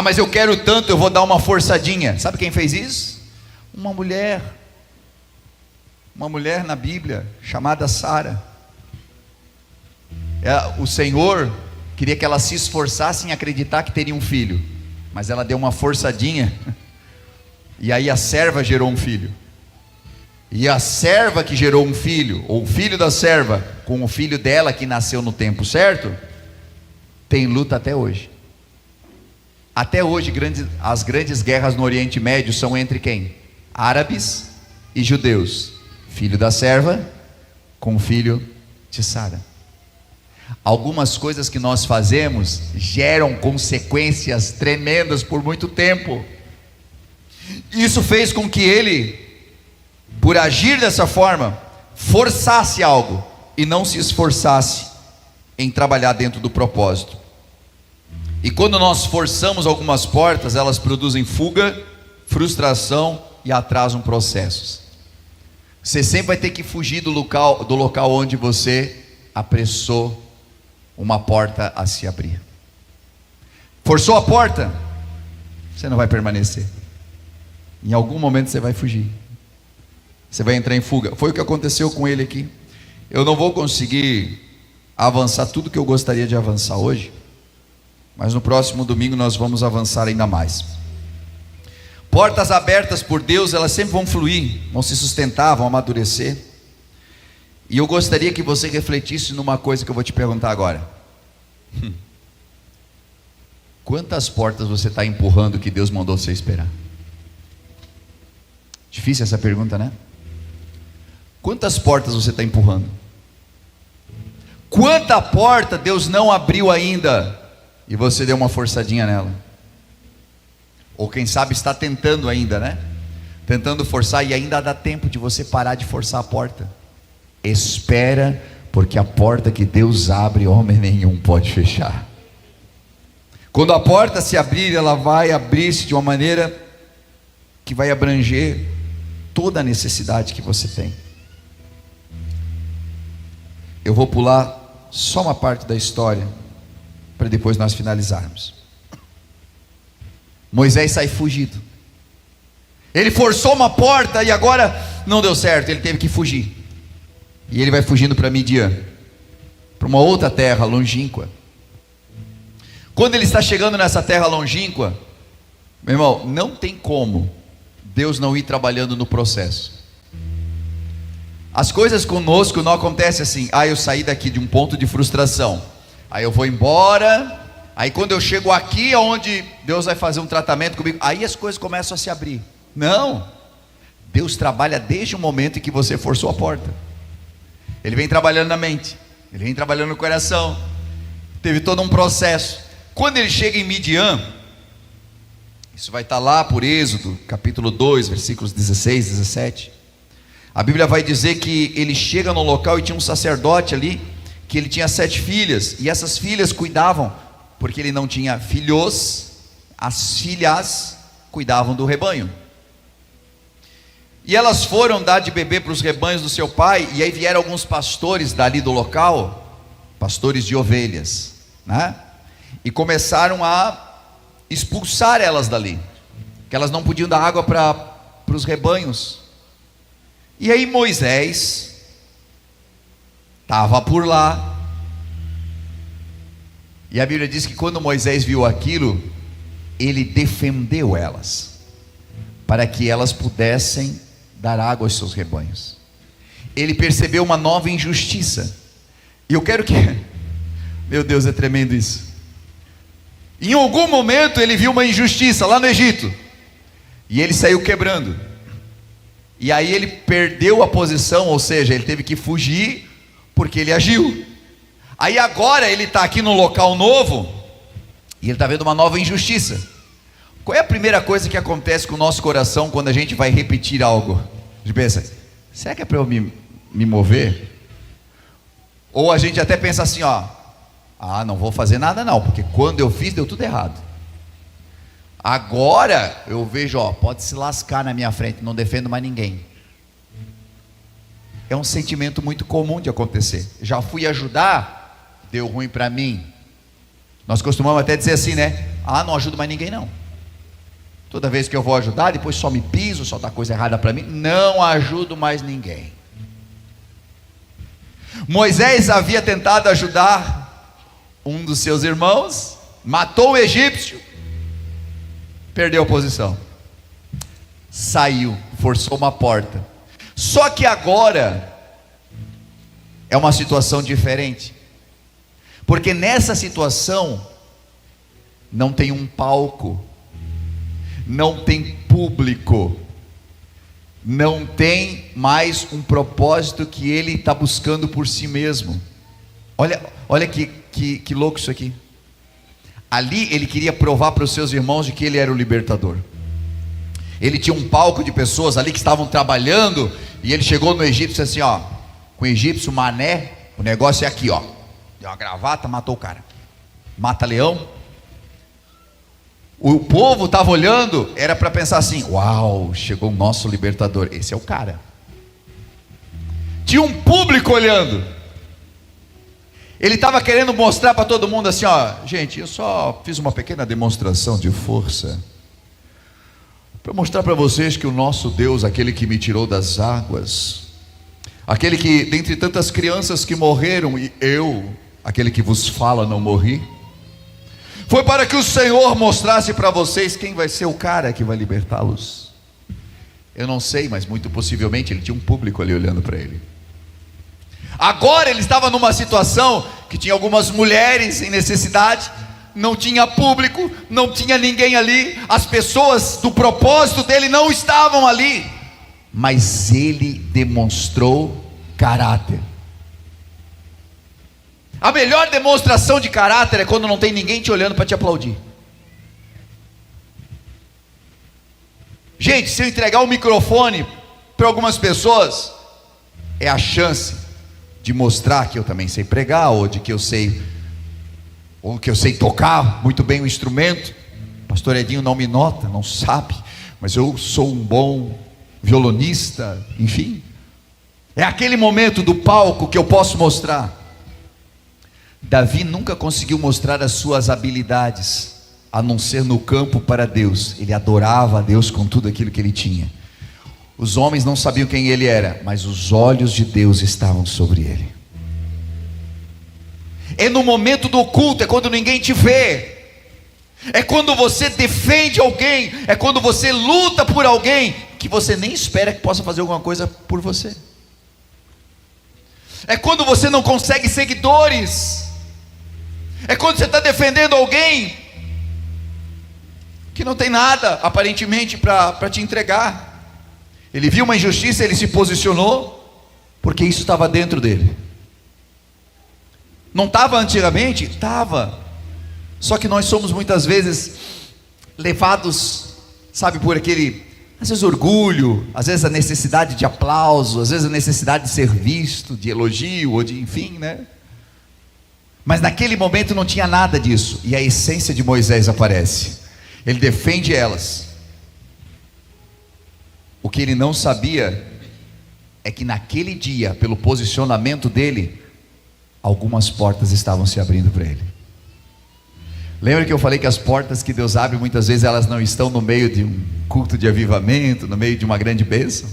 Mas eu quero tanto, eu vou dar uma forçadinha. Sabe quem fez isso? Uma mulher na Bíblia chamada Sara. O Senhor queria que ela se esforçasse em acreditar que teria um filho, mas ela deu uma forçadinha, e aí a serva gerou um filho. E a serva que gerou um filho, ou o filho da serva, com o filho dela que nasceu no tempo certo, tem luta até hoje. Até hoje as grandes guerras no Oriente Médio são entre quem? Árabes e judeus. Filho da serva com o filho de Sara. Algumas coisas que nós fazemos geram consequências tremendas por muito tempo. Isso fez com que ele, por agir dessa forma, forçasse algo e não se esforçasse em trabalhar dentro do propósito. E quando nós forçamos algumas portas, elas produzem fuga, frustração e atrasam processos. Você sempre vai ter que fugir do local onde você apressou uma porta a se abrir. Forçou a porta, você não vai permanecer. Em algum momento você vai fugir. Você vai entrar em fuga. Foi o que aconteceu com ele aqui. Eu não vou conseguir avançar tudo que eu gostaria de avançar hoje, mas no próximo domingo nós vamos avançar ainda mais. Portas abertas por Deus, elas sempre vão fluir, vão se sustentar, vão amadurecer. E eu gostaria que você refletisse numa coisa que eu vou te perguntar agora. Quantas portas você está empurrando que Deus mandou você esperar? Difícil essa pergunta, né? Quantas portas você está empurrando? Quanta porta Deus não abriu ainda e você deu uma forçadinha nela? Ou quem sabe está tentando ainda, né? Tentando forçar, e ainda dá tempo de você parar de forçar a porta. Espera, porque a porta que Deus abre, homem nenhum pode fechar. Quando a porta se abrir, ela vai abrir-se de uma maneira que vai abranger toda a necessidade que você tem. Eu vou pular só uma parte da história, para depois nós finalizarmos. Moisés sai fugido. Ele forçou uma porta e agora não deu certo, ele teve que fugir. E ele vai fugindo para Midian, para uma outra terra longínqua. Quando ele está chegando nessa terra longínqua, meu irmão, não tem como Deus não ir trabalhando no processo. As coisas conosco não acontecem assim: eu saí daqui de um ponto de frustração, aí eu vou embora, aí quando eu chego aqui onde Deus vai fazer um tratamento comigo, aí as coisas começam a se abrir. Não, Deus trabalha desde o momento em que você forçou a porta. Ele vem trabalhando na mente, ele vem trabalhando no coração. Teve todo um processo. Quando ele chega em Midian, isso vai estar lá por Êxodo, capítulo 2, versículos 16, 17. A Bíblia vai dizer que ele chega no local e tinha um sacerdote ali, que ele tinha 7 filhas, e essas filhas cuidavam, porque ele não tinha filhos, as filhas cuidavam do rebanho. E elas foram dar de beber para os rebanhos do seu pai, e aí vieram alguns pastores dali do local, pastores de ovelhas, né? E começaram a expulsar elas dali, que elas não podiam dar água para os rebanhos. E aí Moisés estava por lá, e a Bíblia diz que quando Moisés viu aquilo, ele defendeu elas, para que elas pudessem dar água aos seus rebanhos. Ele percebeu uma nova injustiça, e eu quero que, meu Deus, é tremendo isso. Em algum momento ele viu uma injustiça lá no Egito, e ele saiu quebrando, e aí ele perdeu a posição, ou seja, ele teve que fugir, porque ele agiu. Aí agora ele está aqui no local novo, e ele está vendo uma nova injustiça. Qual é a primeira coisa que acontece com o nosso coração quando a gente vai repetir algo? A gente pensa: será que é para eu me mover? Ou a gente até pensa assim, não vou fazer nada não, porque quando eu fiz deu tudo errado. Agora eu vejo, pode se lascar na minha frente, não defendo mais ninguém. É um sentimento muito comum de acontecer. Já fui ajudar, deu ruim para mim. Nós costumamos até dizer assim, né? Não ajudo mais ninguém não. Toda vez que eu vou ajudar, depois só me piso, só dá coisa errada para mim. Não ajudo mais ninguém. Moisés havia tentado ajudar um dos seus irmãos, matou o egípcio, perdeu a posição, saiu, forçou uma porta. Só que agora é uma situação diferente, porque nessa situação não tem um palco, não tem público, não tem mais um propósito que ele está buscando por si mesmo. Olha que louco isso aqui. Ali ele queria provar para os seus irmãos de que ele era o libertador. Ele tinha um palco de pessoas ali que estavam trabalhando, e ele chegou no Egito e disse assim, com o egípcio mané, o negócio é aqui, deu uma gravata, matou o cara, mata leão. O povo estava olhando, era para pensar assim: uau, chegou o nosso libertador, esse é o cara. Tinha um público olhando. Ele estava querendo mostrar para todo mundo assim, gente, eu só fiz uma pequena demonstração de força, para mostrar para vocês que o nosso Deus, aquele que me tirou das águas, aquele que, dentre tantas crianças que morreram, e eu, aquele que vos fala, não morri, foi para que o Senhor mostrasse para vocês quem vai ser o cara que vai libertá-los. Eu não sei, mas muito possivelmente ele tinha um público ali olhando para ele. Agora ele estava numa situação que tinha algumas mulheres em necessidade, não tinha público, não tinha ninguém ali, as pessoas do propósito dele não estavam ali, mas ele demonstrou caráter. A melhor demonstração de caráter é quando não tem ninguém te olhando para te aplaudir. Gente, se eu entregar o microfone para algumas pessoas, é a chance de mostrar que eu também sei pregar, ou que eu sei tocar muito bem o instrumento. Pastor Edinho não me nota, não sabe, mas eu sou um bom violonista, enfim. É aquele momento do palco que eu posso mostrar. Davi nunca conseguiu mostrar as suas habilidades, a não ser no campo para Deus. Ele adorava a Deus com tudo aquilo que ele tinha. Os homens não sabiam quem ele era, mas os olhos de Deus estavam sobre ele. É no momento do culto, é quando ninguém te vê, é quando você defende alguém, é quando você luta por alguém que você nem espera que possa fazer alguma coisa por você. É quando você não consegue seguidores, é quando você está defendendo alguém que não tem nada aparentemente para te entregar. Ele viu uma injustiça, ele se posicionou, porque isso estava dentro dele. Não estava antigamente? Estava. Só que nós somos muitas vezes levados, sabe, por aquele, às vezes orgulho, às vezes a necessidade de aplauso, às vezes a necessidade de ser visto, de elogio, ou de enfim, né? Mas naquele momento não tinha nada disso, e a essência de Moisés aparece. Ele defende elas. O que ele não sabia é que naquele dia, pelo posicionamento dele, algumas portas estavam se abrindo para ele. Lembra que eu falei que as portas que Deus abre, muitas vezes elas não estão no meio de um culto de avivamento, no meio de uma grande bênção?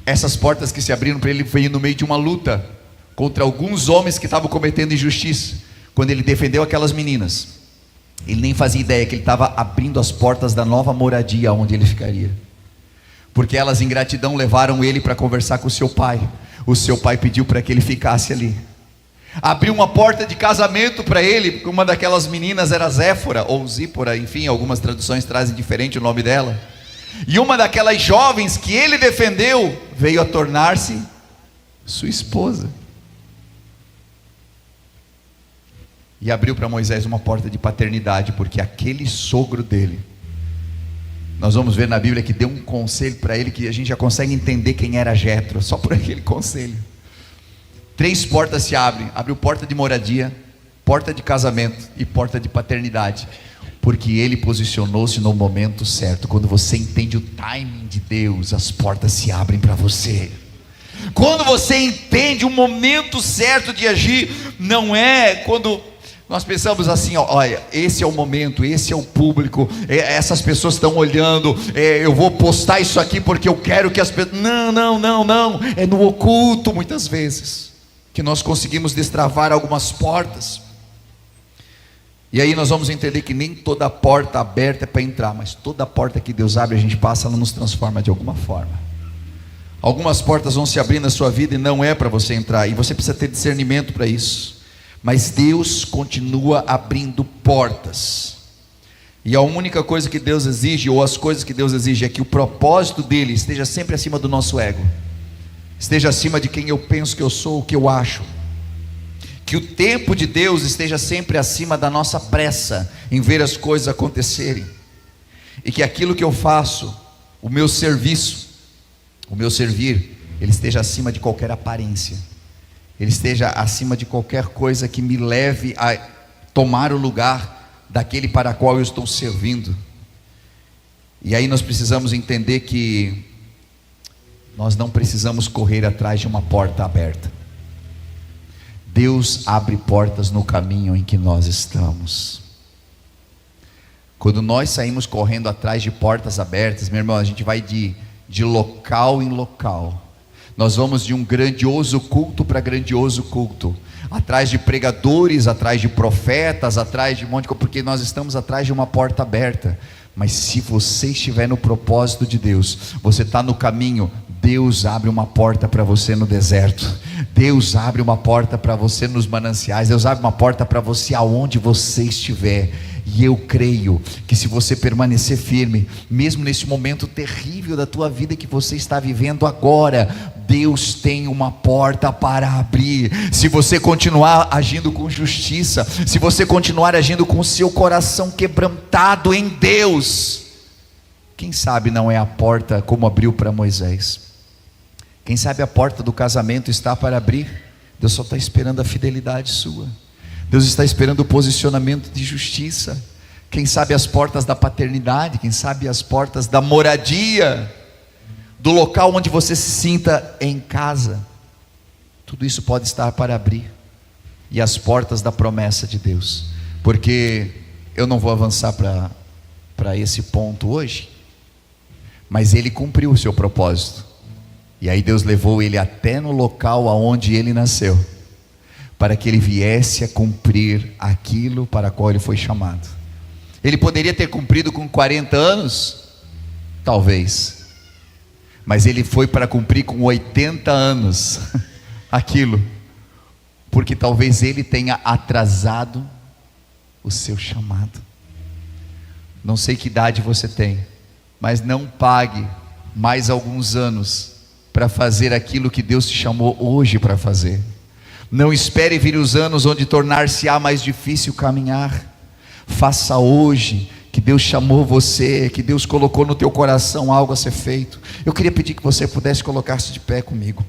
Essas portas que se abriram para ele foi no meio de uma luta contra alguns homens que estavam cometendo injustiça. Quando ele defendeu aquelas meninas, ele nem fazia ideia que ele estava abrindo as portas da nova moradia onde ele ficaria, porque elas em gratidão levaram ele para conversar com o seu pai. O seu pai pediu para que ele ficasse ali. Abriu uma porta de casamento para ele, porque uma daquelas meninas era Zéfora, ou Zípora, enfim, algumas traduções trazem diferente o nome dela. E uma daquelas jovens que ele defendeu, veio a tornar-se sua esposa. E abriu para Moisés uma porta de paternidade, porque aquele sogro dele, nós vamos ver na Bíblia que deu um conselho para ele, que a gente já consegue entender quem era Jétro, só por aquele conselho. 3 portas se abrem: abriu porta de moradia, porta de casamento e porta de paternidade, porque ele posicionou-se no momento certo. Quando você entende o timing de Deus, as portas se abrem para você. Quando você entende o momento certo de agir, não é quando nós pensamos assim, olha, esse é o momento, esse é o público, essas pessoas estão olhando, eu vou postar isso aqui porque eu quero que as pessoas... Não, é no oculto muitas vezes que nós conseguimos destravar algumas portas. E aí nós vamos entender que nem toda porta aberta é para entrar, mas toda porta que Deus abre, a gente passa, ela nos transforma de alguma forma. Algumas portas vão se abrir na sua vida e não é para você entrar, e você precisa ter discernimento para isso. Mas Deus continua abrindo portas, e a única coisa que Deus exige, ou as coisas que Deus exige, é que o propósito dele esteja sempre acima do nosso ego, esteja acima de quem eu penso que eu sou, o que eu acho. Que o tempo de Deus esteja sempre acima da nossa pressa em ver as coisas acontecerem, e que aquilo que eu faço, o meu serviço, o meu servir, ele esteja acima de qualquer aparência, ele esteja acima de qualquer coisa que me leve a tomar o lugar daquele para qual eu estou servindo. E aí nós precisamos entender que nós não precisamos correr atrás de uma porta aberta. Deus abre portas no caminho em que nós estamos. Quando nós saímos correndo atrás de portas abertas, meu irmão, a gente vai de local em local. Nós vamos de um grandioso culto para grandioso culto, atrás de pregadores, atrás de profetas, atrás de um monte de coisa, porque nós estamos atrás de uma porta aberta. Mas se você estiver no propósito de Deus, você está no caminho, Deus abre uma porta para você no deserto, Deus abre uma porta para você nos mananciais, Deus abre uma porta para você aonde você estiver. E eu creio que se você permanecer firme, mesmo nesse momento terrível da tua vida que você está vivendo agora, Deus tem uma porta para abrir. Se você continuar agindo com justiça, se você continuar agindo com o seu coração quebrantado em Deus, quem sabe não é a porta como abriu para Moisés. Quem sabe a porta do casamento está para abrir. Deus só está esperando a fidelidade sua. Deus está esperando o posicionamento de justiça. Quem sabe as portas da paternidade, quem sabe as portas da moradia, do local onde você se sinta em casa. Tudo isso pode estar para abrir. E as portas da promessa de Deus. Porque eu não vou avançar para esse ponto hoje, mas ele cumpriu o seu propósito. E aí Deus levou ele até no local aonde ele nasceu, para que ele viesse a cumprir aquilo para qual ele foi chamado. Ele poderia ter cumprido com 40 anos? Talvez. Mas ele foi para cumprir com 80 anos aquilo, porque talvez ele tenha atrasado o seu chamado. Não sei que idade você tem, mas não pague mais alguns anos para fazer aquilo que Deus te chamou hoje para fazer. Não espere vir os anos onde tornar-se-á mais difícil caminhar. Faça hoje, que Deus chamou você, que Deus colocou no teu coração algo a ser feito. Eu queria pedir que você pudesse colocar-se de pé comigo.